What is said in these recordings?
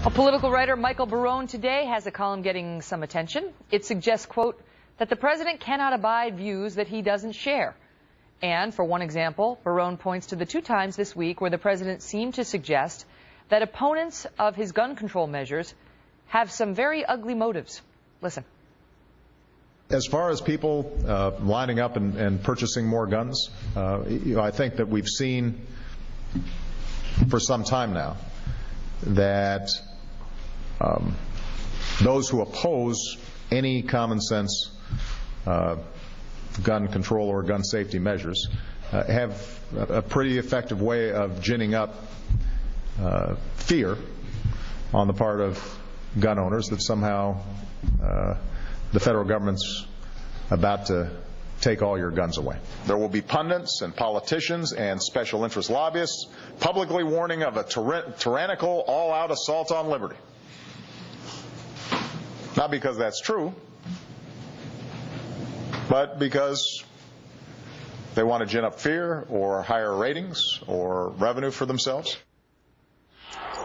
A political writer, Michael Barone, today has a column getting some attention. It suggests, quote, that the president cannot abide views that he doesn't share. And for one example, Barone points to the 2 times this week where the president seemed to suggest that opponents of his gun control measures have some very ugly motives. Listen. As far as people lining up and purchasing more guns, I think that we've seen for some time now that those who oppose any common sense gun control or gun safety measures have a pretty effective way of ginning up fear on the part of gun owners that somehow the federal government's about to take all your guns away. There will be pundits and politicians and special interest lobbyists publicly warning of a tyrannical, all-out assault on liberty. Not because that's true, but because they want to gin up fear or higher ratings or revenue for themselves.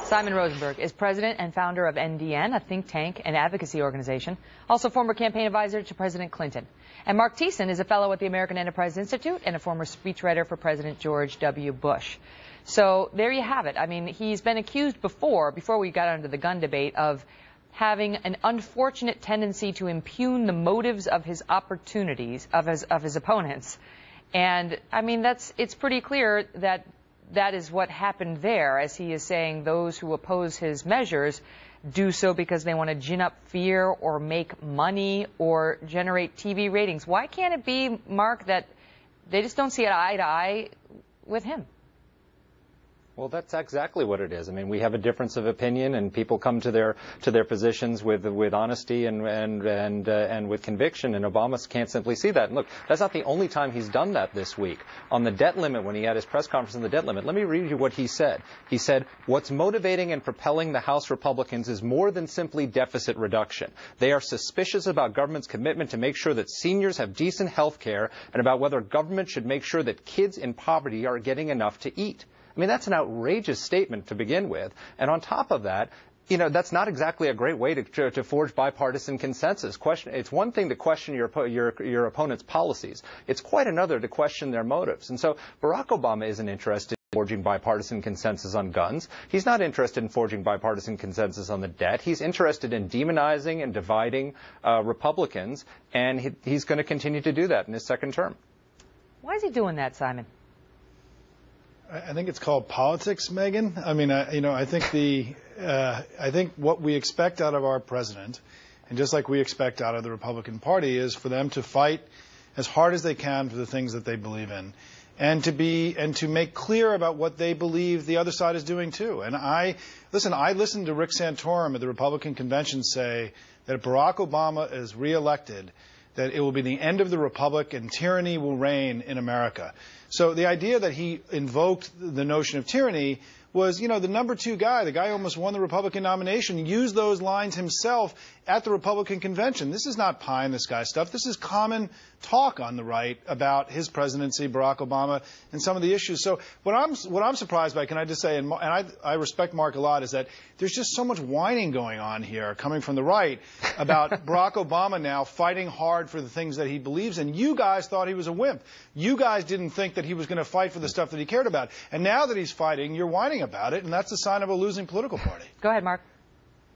Simon Rosenberg is president and founder of NDN, a think tank and advocacy organization, also former campaign advisor to President Clinton. And Mark Thiessen is a fellow at the American Enterprise Institute and a former speechwriter for President George W. Bush. So there you have it. I mean, he's been accused before we got into the gun debate, of having an unfortunate tendency to impugn the motives of his opportunities, of his opponents. And I mean, it's pretty clear that that is what happened there, as he is saying those who oppose his measures do so because they want to gin up fear or make money or generate TV ratings. Why can't it be, Mark, that they just don't see eye to eye with him? Well, that's exactly what it is. I mean, we have a difference of opinion, and people come to their positions with honesty and with conviction. And Obama can't simply see that. And look, that's not the only time he's done that this week. On the debt limit, when he had his press conference on the debt limit, let me read you what he said. He said, "What's motivating and propelling the House Republicans is more than simply deficit reduction. They are suspicious about government's commitment to make sure that seniors have decent health care and about whether government should make sure that kids in poverty are getting enough to eat." I mean, that's an outrageous statement to begin with. And on top of that, you know, that's not exactly a great way to forge bipartisan consensus. It's one thing to question your opponent's policies. It's quite another to question their motives. And so Barack Obama isn't interested in forging bipartisan consensus on guns. He's not interested in forging bipartisan consensus on the debt. He's interested in demonizing and dividing Republicans, and he's going to continue to do that in his second term. Why is he doing that, Simon? I think it's called politics, Megan. I mean, I think what we expect out of our president, and just like we expect out of the Republican Party, is for them to fight as hard as they can for the things that they believe in, and to make clear about what they believe the other side is doing too. And I listened to Rick Santorum at the Republican convention say that if Barack Obama is reelected, that it will be the end of the republic and tyranny will reign in America. So the idea that he invoked the notion of tyranny was, you know, the number 2 guy, the guy who almost won the Republican nomination, used those lines himself at the Republican convention. This is not pie in the sky stuff. This is common talk on the right about his presidency, Barack Obama, and some of the issues. So what I'm surprised by, can I just say, and I respect Mark a lot, is that there's just so much whining going on here coming from the right about Barack Obama now fighting hard for the things that he believes in. You guys thought he was a wimp. You guys didn't think that he was going to fight for the stuff that he cared about. And now that he's fighting, you're whining about it, and that's a sign of a losing political party. Go ahead, Mark.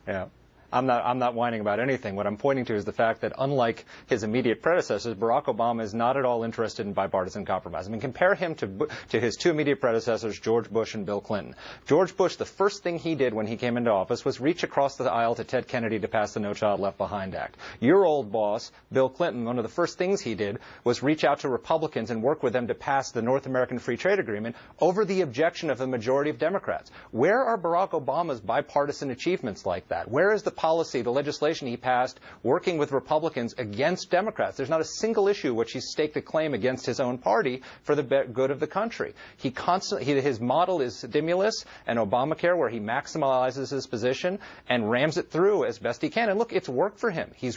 Yeah. I'm not whining about anything. What I'm pointing to is the fact that, unlike his immediate predecessors, Barack Obama is not at all interested in bipartisan compromise. I mean, compare him to his 2 immediate predecessors, George Bush and Bill Clinton. George Bush, the first thing he did when he came into office was reach across the aisle to Ted Kennedy to pass the No Child Left Behind Act. Your old boss, Bill Clinton, one of the first things he did was reach out to Republicans and work with them to pass the North American Free Trade Agreement over the objection of the majority of Democrats. Where are Barack Obama's bipartisan achievements like that? Where is the policy, the legislation he passed, working with Republicans against Democrats. There's not a single issue which he's staked a claim against his own party for the good of the country. His model is stimulus and Obamacare, where he maximizes his position and rams it through as best he can. And look, it's worked for him. He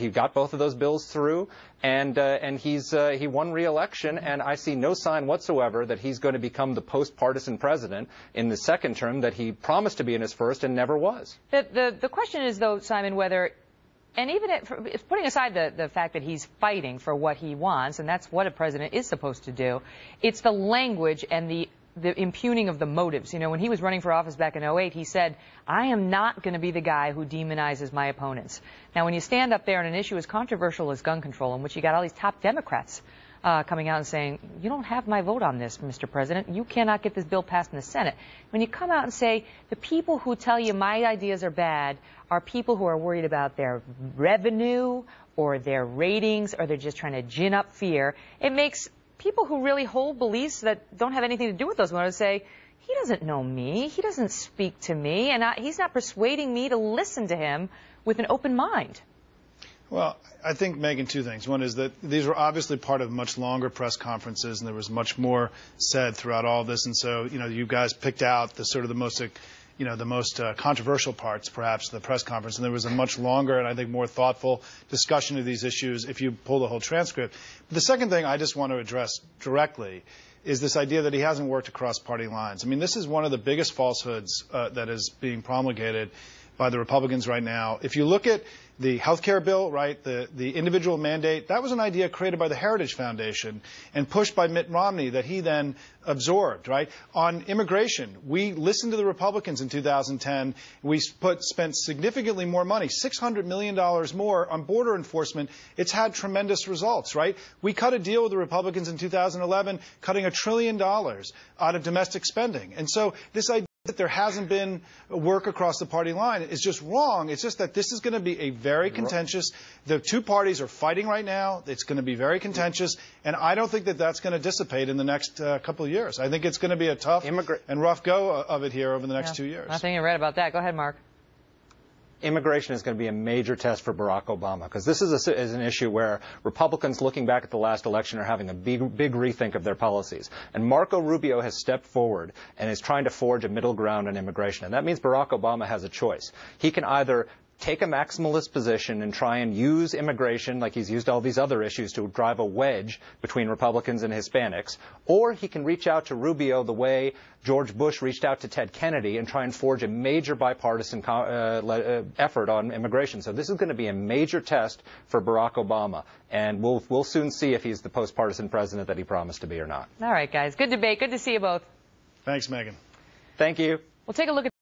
got both of those bills through, and he won re-election, and I see no sign whatsoever that he's going to become the post-partisan president in the second term that he promised to be in his first and never was. The question is, though, Simon, whether, and even putting aside the fact that he's fighting for what he wants, and that's what a president is supposed to do, it's the language and the impugning of the motives. You know, when he was running for office back in 2008, he said, I am not going to be the guy who demonizes my opponents. Now, when you stand up there on an issue as controversial as gun control, in which you got all these top Democrats coming out and saying, you don't have my vote on this, Mr. President. You cannot get this bill passed in the Senate. When you come out and say, the people who tell you my ideas are bad are people who are worried about their revenue or their ratings, or they're just trying to gin up fear, it makes people who really hold beliefs that don't have anything to do with those motives say, he doesn't know me, he doesn't speak to me, and he's not persuading me to listen to him with an open mind. Well, I think, Megan, two things. One is that these were obviously part of much longer press conferences, and there was much more said throughout all of this. And so, you know, you guys picked out the sort of the most controversial parts, perhaps, of the press conference. And there was a much longer and I think more thoughtful discussion of these issues if you pull the whole transcript. But the second thing I just want to address directly is this idea that he hasn't worked across party lines. I mean, this is one of the biggest falsehoods that is being promulgated by the Republicans right now. If you look at the health care bill, right, the individual mandate, that was an idea created by the Heritage Foundation and pushed by Mitt Romney that he then absorbed, right? On immigration, we listened to the Republicans in 2010. We spent significantly more money, $600 million more on border enforcement. It's had tremendous results, right? We cut a deal with the Republicans in 2011, cutting $1 trillion out of domestic spending. And so this idea that there hasn't been work across the party line is just wrong. It's just that this is going to be a very contentious, the two parties are fighting right now. It's going to be very contentious, and I don't think that that's going to dissipate in the next couple of years. I think it's going to be a tough and rough go of it here over the next 2 years. I think you're right about that. Go ahead, Mark. Immigration is going to be a major test for Barack Obama, because this is an issue where Republicans, looking back at the last election, are having a big rethink of their policies. And Marco Rubio has stepped forward and is trying to forge a middle ground on immigration. And that means Barack Obama has a choice. He can either take a maximalist position and try and use immigration, like he's used all these other issues, to drive a wedge between Republicans and Hispanics, or he can reach out to Rubio the way George Bush reached out to Ted Kennedy and try and forge a major bipartisan effort on immigration. So this is going to be a major test for Barack Obama, and we'll soon see if he's the post-partisan president that he promised to be or not. All right, guys. Good debate. Good to see you both. Thanks, Megan. Thank you. We'll take a look at